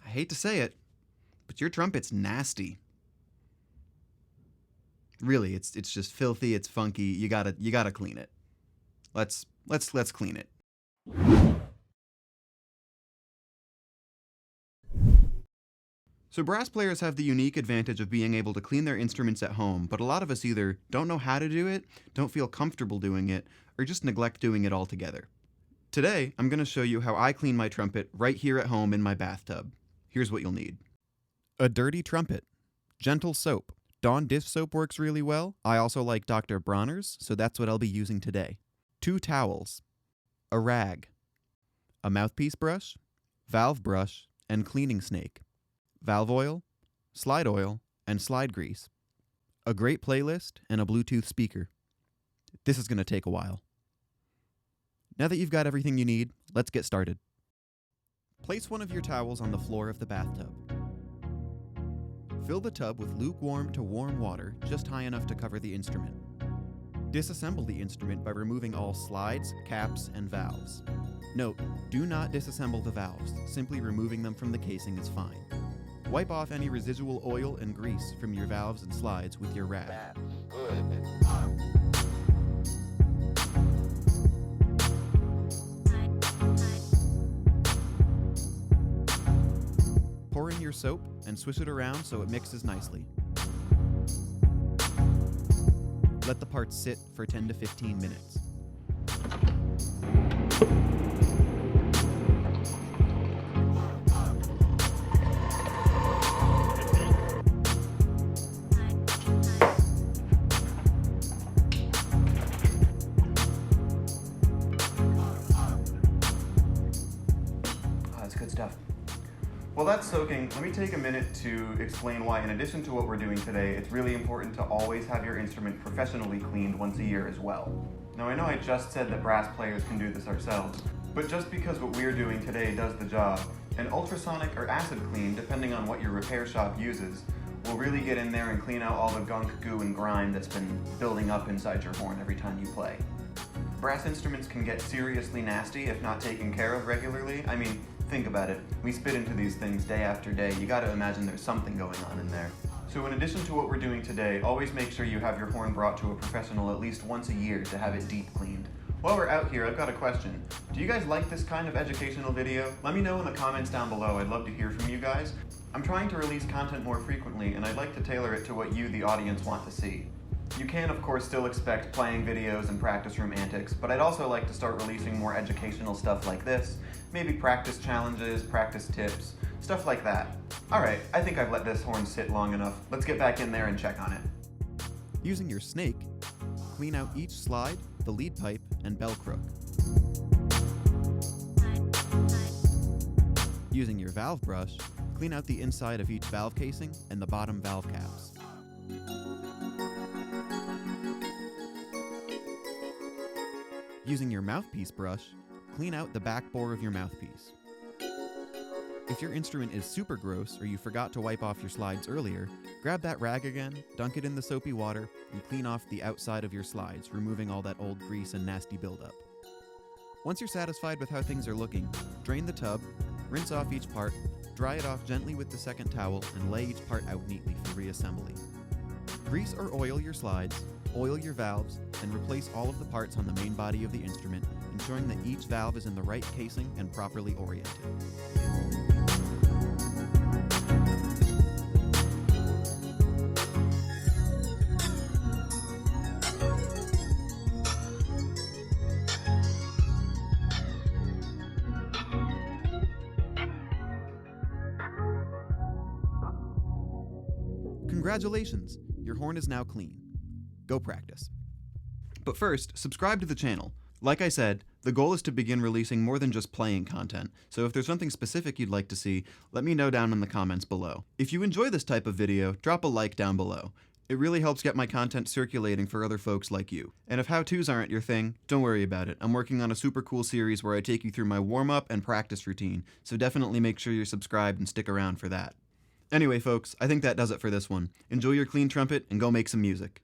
I hate to say it, but your trumpet's nasty. Really, it's just filthy, it's funky, you gotta clean it. Let's clean it. So brass players have the unique advantage of being able to clean their instruments at home, but a lot of us either don't know how to do it, don't feel comfortable doing it, or just neglect doing it altogether. Today, I'm going to show you how I clean my trumpet right here at home in my bathtub. Here's what you'll need. A dirty trumpet. Gentle soap. Dawn dish soap works really well. I also like Dr. Bronner's, so that's what I'll be using today. 2 towels. A rag. A mouthpiece brush, valve brush, and cleaning snake. Valve oil, and slide grease. A great playlist, and a Bluetooth speaker. This is going to take a while. Now that you've got everything you need, let's get started. Place one of your towels on the floor of the bathtub. Fill the tub with lukewarm to warm water, just high enough to cover the instrument. Disassemble the instrument by removing all slides, caps, and valves. Note, do not disassemble the valves, simply removing them from the casing is fine. Wipe off any residual oil and grease from your valves and slides with your rag. That's good. Pour in your soap and swish it around so it mixes nicely. Let the parts sit for 10 to 15 minutes. That's good stuff. While that's soaking, let me take a minute to explain why, in addition to what we're doing today, it's really important to always have your instrument professionally cleaned once a year as well. Now I know I just said that brass players can do this ourselves, but just because what we're doing today does the job, an ultrasonic or acid clean, depending on what your repair shop uses, will really get in there and clean out all the gunk, goo, and grime that's been building up inside your horn every time you play. Brass instruments can get seriously nasty if not taken care of regularly. I mean, think about it. We spit into these things day after day. You gotta imagine there's something going on in there. So in addition to what we're doing today, always make sure you have your horn brought to a professional at least once a year to have it deep cleaned. While we're out here, I've got a question. Do you guys like this kind of educational video? Let me know in the comments down below. I'd love to hear from you guys. I'm trying to release content more frequently, and I'd like to tailor it to what you, the audience, want to see. You can, of course, still expect playing videos and practice room antics, but I'd also like to start releasing more educational stuff like this, maybe practice challenges, practice tips, stuff like that. Alright, I think I've let this horn sit long enough. Let's get back in there and check on it. Using your snake, clean out each slide, the lead pipe, and bell crook. Using your valve brush, clean out the inside of each valve casing and the bottom valve caps. Using your mouthpiece brush, clean out the back bore of your mouthpiece. If your instrument is super gross or you forgot to wipe off your slides earlier, grab that rag again, dunk it in the soapy water, and clean off the outside of your slides, removing all that old grease and nasty buildup. Once you're satisfied with how things are looking, drain the tub, rinse off each part, dry it off gently with the second towel, and lay each part out neatly for reassembly. Grease or oil your slides, oil your valves, and replace all of the parts on the main body of the instrument, ensuring that each valve is in the right casing and properly oriented. Congratulations! Your horn is now clean. Go practice. But first, subscribe to the channel. Like I said, the goal is to begin releasing more than just playing content, so if there's something specific you'd like to see, let me know down in the comments below. If you enjoy this type of video, drop a like down below. It really helps get my content circulating for other folks like you. And if how-tos aren't your thing, don't worry about it. I'm working on a super cool series where I take you through my warm-up and practice routine, so definitely make sure you're subscribed and stick around for that. Anyway folks, I think that does it for this one. Enjoy your clean trumpet and go make some music.